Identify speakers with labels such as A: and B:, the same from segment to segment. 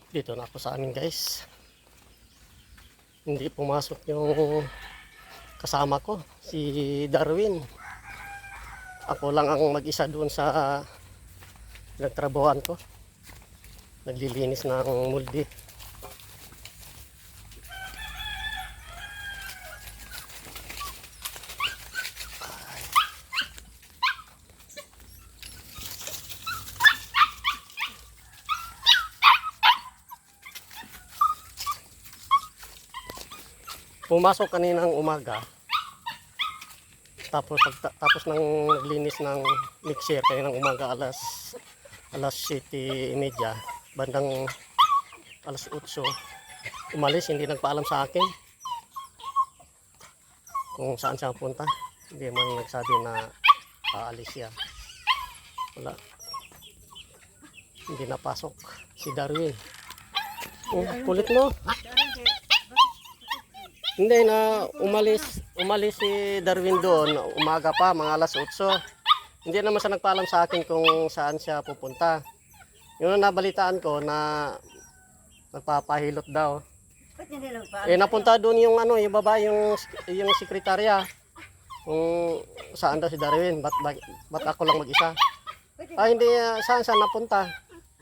A: Dito na ako sa amin guys. Hindi pumasok yung kasama ko, si Darwin. Ako lang ang mag-isa doon sa nagtrabahoan ko. Naglilinis ng muldi. Pumasok kaninang umaga. Tapos nang naglinis ng mixer kaninang umaga alas 7:30, bandang alas 8 umalis, hindi nagpaalam sa akin kung saan siya punta. Hindi man nagsabi na aalis siya. Wala. Hindi napasok si Darwin. Oh, kulit mo. Hindi na umalis si Darwin doon umaga pa, mga alas 8. Hindi naman siya nagpaalam sa akin kung saan siya pupunta. Yung nabalitaan ko na nagpapahilot daw. Napunta doon yung yung babae, yung sekretarya. Kung saan daw si Darwin, ba't ako lang mag-isa? Hindi, saan siya napunta?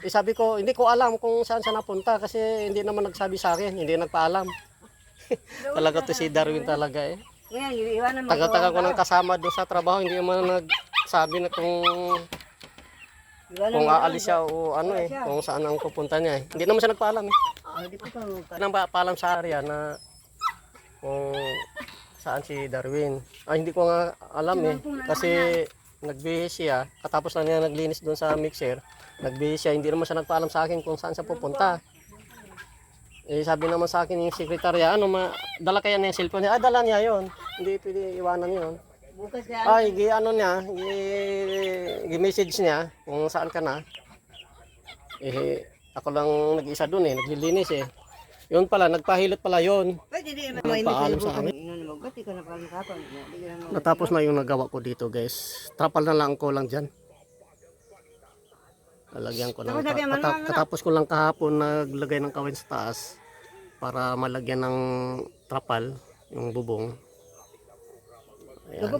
A: Sabi ko, hindi ko alam kung saan siya napunta kasi hindi naman nagsabi sa akin, hindi nagpaalam. Talaga to si Darwin talaga eh. Taga-taga ko ng kasama doon sa trabaho, hindi naman nagsabi na kung aalis siya o kung saan ang pupunta niya eh. Hindi naman siya nagpaalam eh. Nang paalam sa area na kung saan si Darwin. Hindi ko nga alam eh. Kasi nagbihis siya, katapos na niya naglinis doon sa mixer, nagbihis siya, hindi naman siya nagpaalam sa akin kung saan siya pupunta. Sabi naman sa akin yung sekretarya, dala kaya niya yung cellphone niya? Dala niya yon. Hindi pwede iwanan yon. Gi-message niya kung saan ka na. Ako lang nag-isa doon eh, naglilinis eh. Yun pala, nagpahilot pala yon. Nagpaalam sa akin. Natapos na yung nagawa ko dito guys. Trapal na lang ko lang dyan. Lalagyan ko lang. Katapos ko lang kahapon naglagay ng kawin sa taas para malagyan ng trapal yung bubong. Ayan.